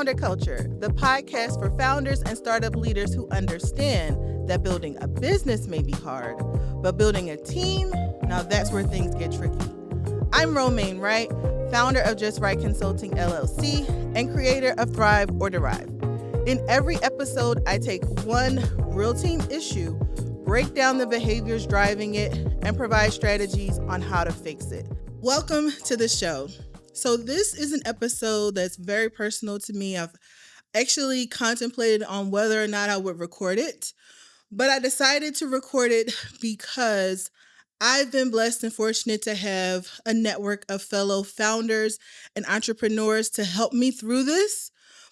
Founder Culture, the podcast for founders and startup leaders who understand that building a business may be hard, but building a team, now that's where things get tricky. I'm Romaine Wright, founder of Just Right Consulting LLC and creator of Thrive or Derive. In every episode, I take one real team issue, break down the behaviors driving it, and provide strategies on how to fix it. Welcome to the show. So this is an episode that's very personal to me. I've actually contemplated on whether or not I would record it, but I decided to record it because I've been blessed and fortunate to have a network of fellow founders and entrepreneurs to help me through this,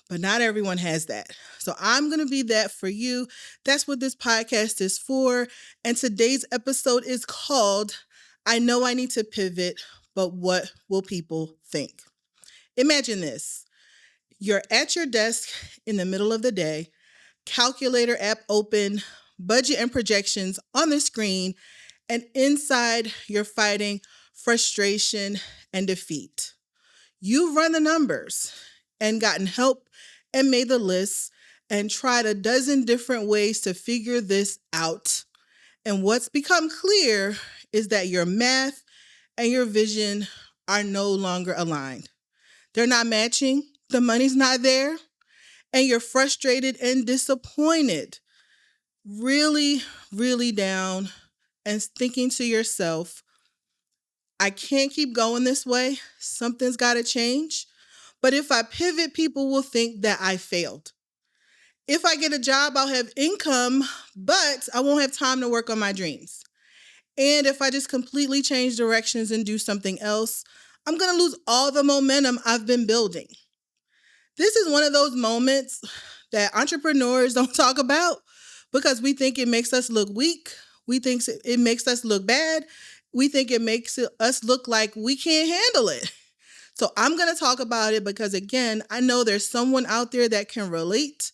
but not everyone has that. So I'm going to be that for you. That's what this podcast is for. And today's episode is called, I Know I Need to Pivot, but What Will People Think? Imagine this. You're at your desk in the middle of the day, calculator app open, budget and projections on the screen, and inside you're fighting frustration and defeat. You've run the numbers and gotten help and made the lists and tried a dozen different ways to figure this out. And what's become clear is that your math and your vision are no longer aligned. They're not matching, the money's not there, and you're frustrated and disappointed, really, really down and thinking to yourself, I can't keep going this way. Something's got to change. But if I pivot, people will think that I failed. If I get a job, I'll have income, but I won't have time to work on my dreams. And if I just completely change directions and do something else, I'm going to lose all the momentum I've been building. This is one of those moments that entrepreneurs don't talk about because we think it makes us look weak. We think it makes us look bad. We think it makes us look like we can't handle it. So I'm going to talk about it because, again, I know there's someone out there that can relate.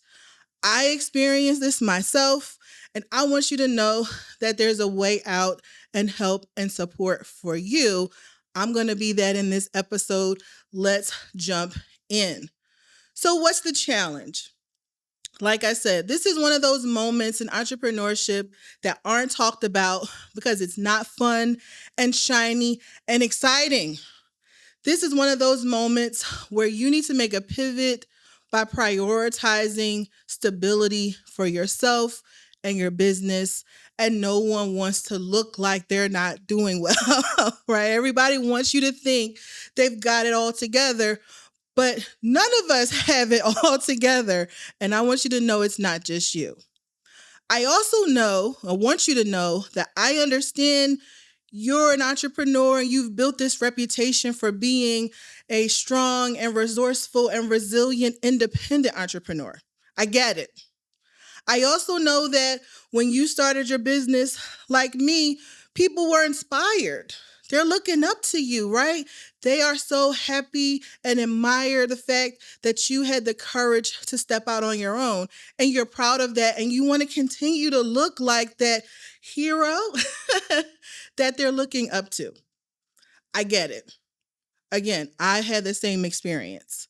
I experienced this myself, and I want you to know that there's a way out and help and support for you. I'm going to be that in this episode. Let's jump in. So what's the challenge? Like I said, this is one of those moments in entrepreneurship that aren't talked about because it's not fun and shiny and exciting. This is one of those moments where you need to make a pivot by prioritizing stability for yourself and your business, and no one wants to look like they're not doing well, right? Everybody wants you to think they've got it all together, but none of us have it all together, and I want you to know it's not just you. I want you to know that I understand you're an entrepreneur and you've built this reputation for being a strong and resourceful and resilient, independent entrepreneur. I get it. I also know that when you started your business, like me, people were inspired. They're looking up to you, right? They are so happy and admire the fact that you had the courage to step out on your own. And you're proud of that. And you want to continue to look like that hero that they're looking up to. I get it. Again, I had the same experience.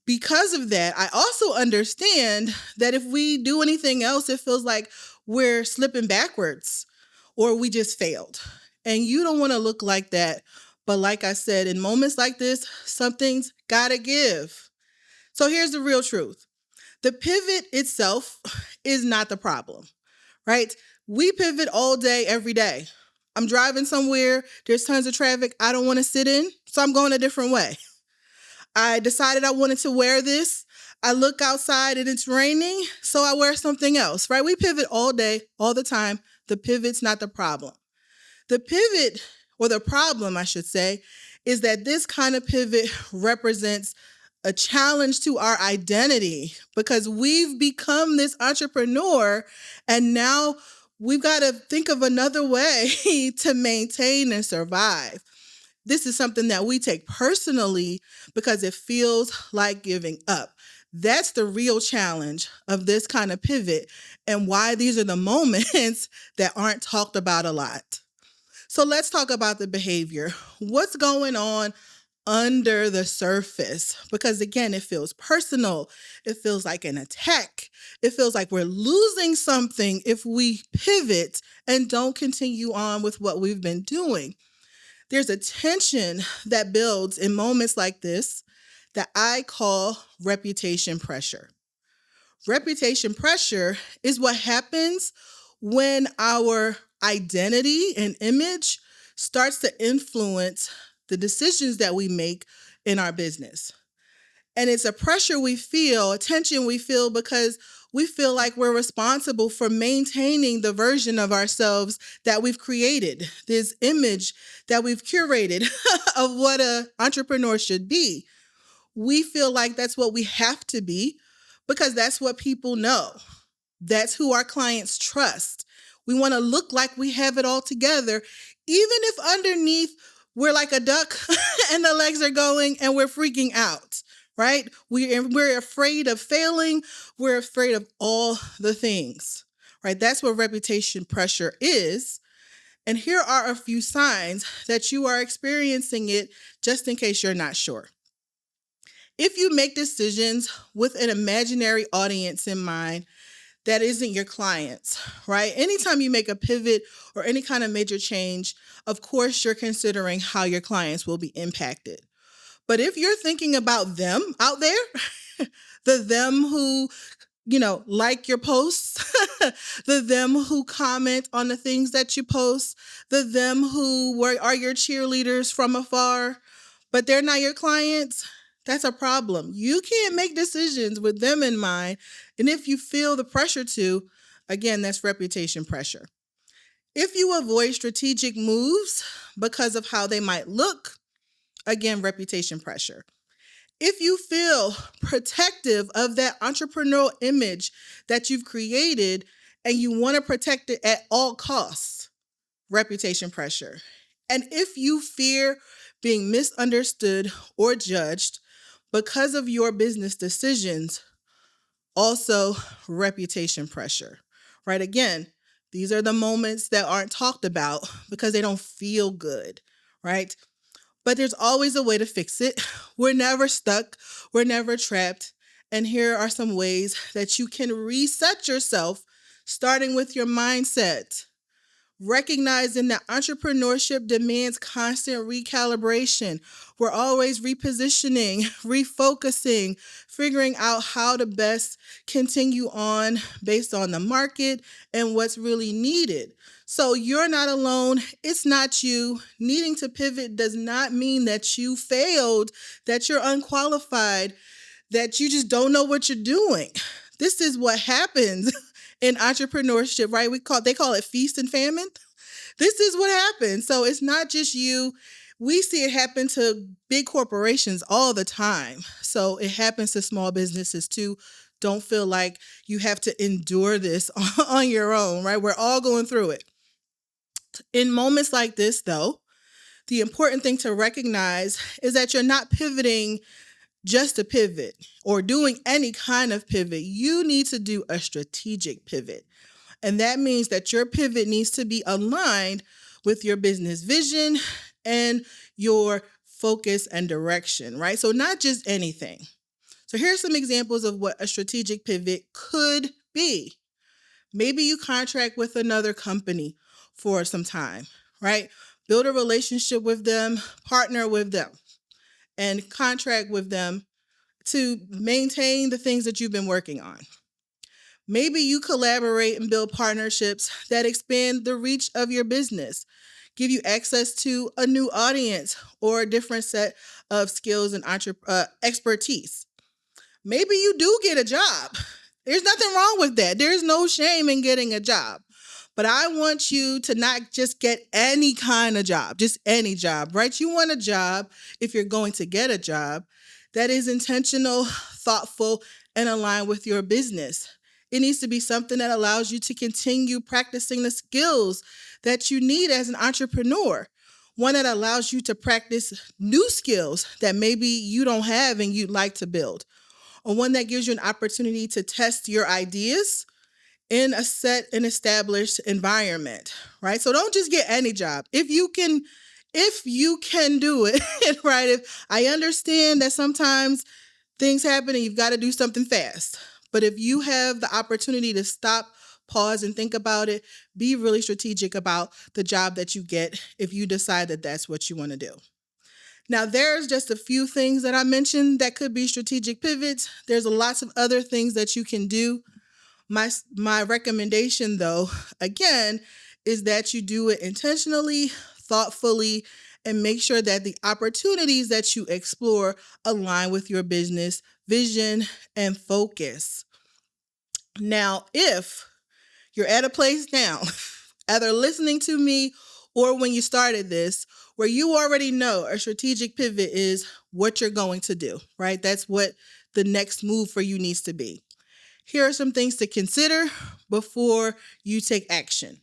Because of that, I also understand that if we do anything else, it feels like we're slipping backwards or we just failed. And you don't want to look like that. But like I said, in moments like this, something's got to give. So here's the real truth. The pivot itself is not the problem, right? We pivot all day, every day. I'm driving somewhere, there's tons of traffic I don't want to sit in, so I'm going a different way. I decided I wanted to wear this. I look outside and it's raining, so I wear something else, right? We pivot all day, all the time. The pivot's not the problem. The pivot, or the problem, I should say, is that this kind of pivot represents a challenge to our identity because we've become this entrepreneur and now we've got to think of another way to maintain and survive. This is something that we take personally because it feels like giving up. That's the real challenge of this kind of pivot and why these are the moments that aren't talked about a lot. So let's talk about the behavior. What's going on under the surface because, again, it feels personal. It feels like an attack. It feels like we're losing something if we pivot and don't continue on with what we've been doing. There's a tension that builds in moments like this that I call reputation pressure. Reputation pressure is what happens when our identity and image starts to influence the decisions that we make in our business. And it's a pressure we feel, a tension we feel because we feel like we're responsible for maintaining the version of ourselves that we've created, this image that we've curated of what an entrepreneur should be. We feel like that's what we have to be because that's what people know. That's who our clients trust. We want to look like we have it all together, even if underneath we're like a duck and the legs are going and we're freaking out, right? We're afraid of failing. We're afraid of all the things, right? That's what reputation pressure is. And here are a few signs that you are experiencing it just in case you're not sure. If you make decisions with an imaginary audience in mind that isn't your clients, right? Anytime you make a pivot or any kind of major change, of course, you're considering how your clients will be impacted. But if you're thinking about them out there, the them who like your posts, the them who comment on the things that you post, the them who are your cheerleaders from afar, but they're not your clients, that's a problem. You can't make decisions with them in mind. And if you feel the pressure to, again, that's reputation pressure. If you avoid strategic moves because of how they might look, again, reputation pressure. If you feel protective of that entrepreneurial image that you've created and you want to protect it at all costs, reputation pressure. And if you fear being misunderstood or judged because of your business decisions, also reputation pressure, right? Again, these are the moments that aren't talked about because they don't feel good, right? But there's always a way to fix it. We're never stuck. We're never trapped. And here are some ways that you can reset yourself, starting with your mindset. Recognizing that entrepreneurship demands constant recalibration. We're always repositioning, refocusing, figuring out how to best continue on based on the market and what's really needed. So you're not alone. It's not you. Needing to pivot does not mean that you failed, that you're unqualified, that you just don't know what you're doing. This is what happens in entrepreneurship, right? They call it feast and famine. This is what happens. So it's not just you. We see it happen to big corporations all the time. So it happens to small businesses too. Don't feel like you have to endure this on your own, right? We're all going through it. In moments like this, though, the important thing to recognize is that you're not pivoting just to pivot or doing any kind of pivot. You need to do a strategic pivot. And that means that your pivot needs to be aligned with your business vision and your focus and direction, right? So not just anything. So here's some examples of what a strategic pivot could be. Maybe you contract with another company for some time, right? Build a relationship with them, partner with them, and contract with them to maintain the things that you've been working on. Maybe you collaborate and build partnerships that expand the reach of your business, give you access to a new audience or a different set of skills and expertise. Maybe you do get a job. There's nothing wrong with that. There's no shame in getting a job. But I want you to not just get any kind of job, just any job, right? You want a job, if you're going to get a job, that is intentional, thoughtful, and aligned with your business. It needs to be something that allows you to continue practicing the skills that you need as an entrepreneur. One that allows you to practice new skills that maybe you don't have and you'd like to build. Or one that gives you an opportunity to test your ideas in a set and established environment, right? So don't just get any job. If you can If you can do it, right? If I understand that sometimes things happen and you've got to do something fast. But if you have the opportunity to stop, pause, and think about it, be really strategic about the job that you get if you decide that that's what you want to do. Now, there's just a few things that I mentioned that could be strategic pivots. There's lots of other things that you can do. My recommendation, though, again, is that you do it intentionally, thoughtfully, and make sure that the opportunities that you explore align with your business vision and focus. Now, if you're at a place now, either listening to me or when you started this, where you already know a strategic pivot is what you're going to do, right? That's what the next move for you needs to be. Here are some things to consider before you take action.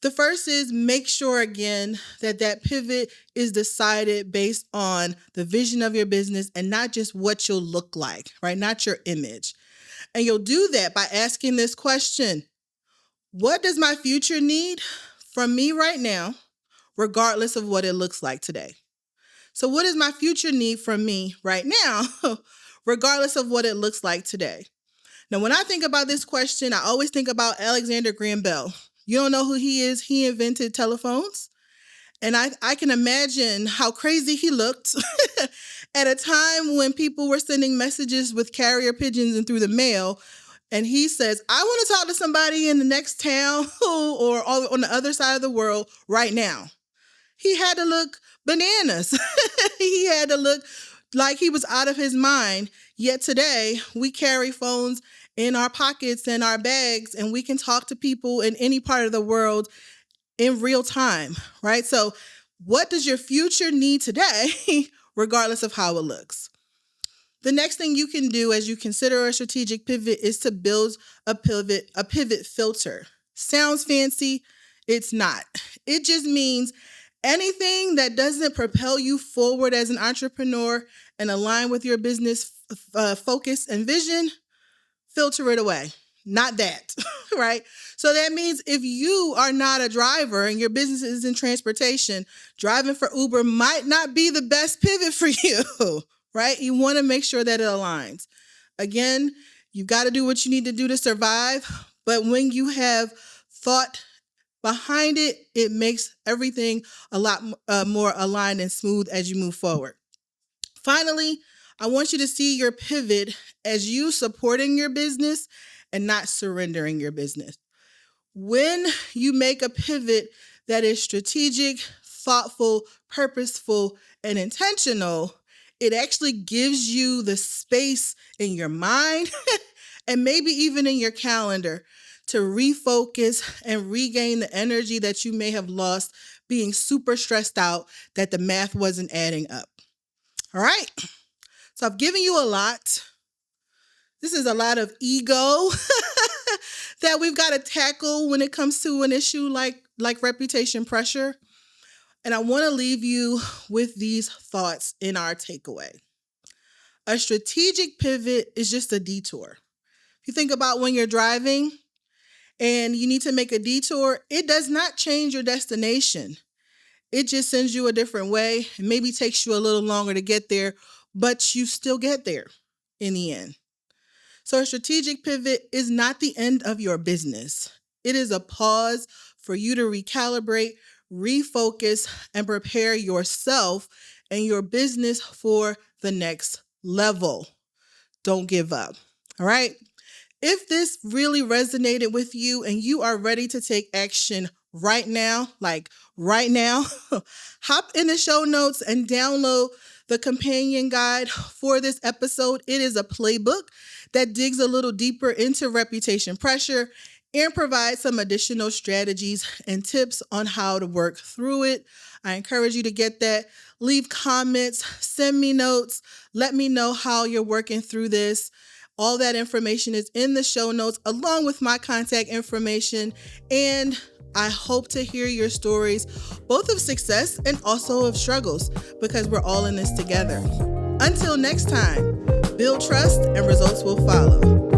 The first is make sure, again, that pivot is decided based on the vision of your business and not just what you'll look like, right? Not your image. And you'll do that by asking this question: what does my future need from me right now, regardless of what it looks like today? So what does my future need from me right now, regardless of what it looks like today? Now, when I think about this question, I always think about Alexander Graham Bell. You don't know who he is? He invented telephones. And I can imagine how crazy he looked at a time when people were sending messages with carrier pigeons and through the mail. And he says, I want to talk to somebody in the next town or on the other side of the world right now. He had to look bananas. He had to look like he was out of his mind. Yet today, we carry phones in our pockets and our bags, and we can talk to people in any part of the world in real time, right? So what does your future need today, regardless of how it looks? The next thing you can do as you consider a strategic pivot is to build a pivot filter. Sounds fancy, it's not. It just means anything that doesn't propel you forward as an entrepreneur and align with your business focus and vision, filter it away. Not that, right? So that means if you are not a driver and your business is in transportation, driving for Uber might not be the best pivot for you, right? You want to make sure that it aligns. Again, you've got to do what you need to do to survive, but when you have thought behind it, it makes everything a lot more aligned and smooth as you move forward. Finally, I want you to see your pivot as you supporting your business and not surrendering your business. When you make a pivot that is strategic, thoughtful, purposeful, and intentional, it actually gives you the space in your mind and maybe even in your calendar to refocus and regain the energy that you may have lost being super stressed out that the math wasn't adding up. All right. So I've given you a lot. This is a lot of ego that we've got to tackle when it comes to an issue like reputation pressure. And I want to leave you with these thoughts in our takeaway. A strategic pivot is just a detour. If you think about when you're driving and you need to make a detour, it does not change your destination. It just sends you a different way. It maybe takes you a little longer to get there, but you still get there in the end. So a strategic pivot is not the end of your business. It is a pause for you to recalibrate, refocus, and prepare yourself and your business for the next level. Don't give up. All right? If this really resonated with you and you are ready to take action right now, hop in the show notes and download the companion guide for this episode. It is a playbook that digs a little deeper into reputation pressure and provides some additional strategies and tips on how to work through it. I encourage you to get that. Leave comments, send me notes, let me know how you're working through this. All that information is in the show notes along with my contact information. And I hope to hear your stories, both of success and also of struggles, because we're all in this together. Until next time, build trust and results will follow.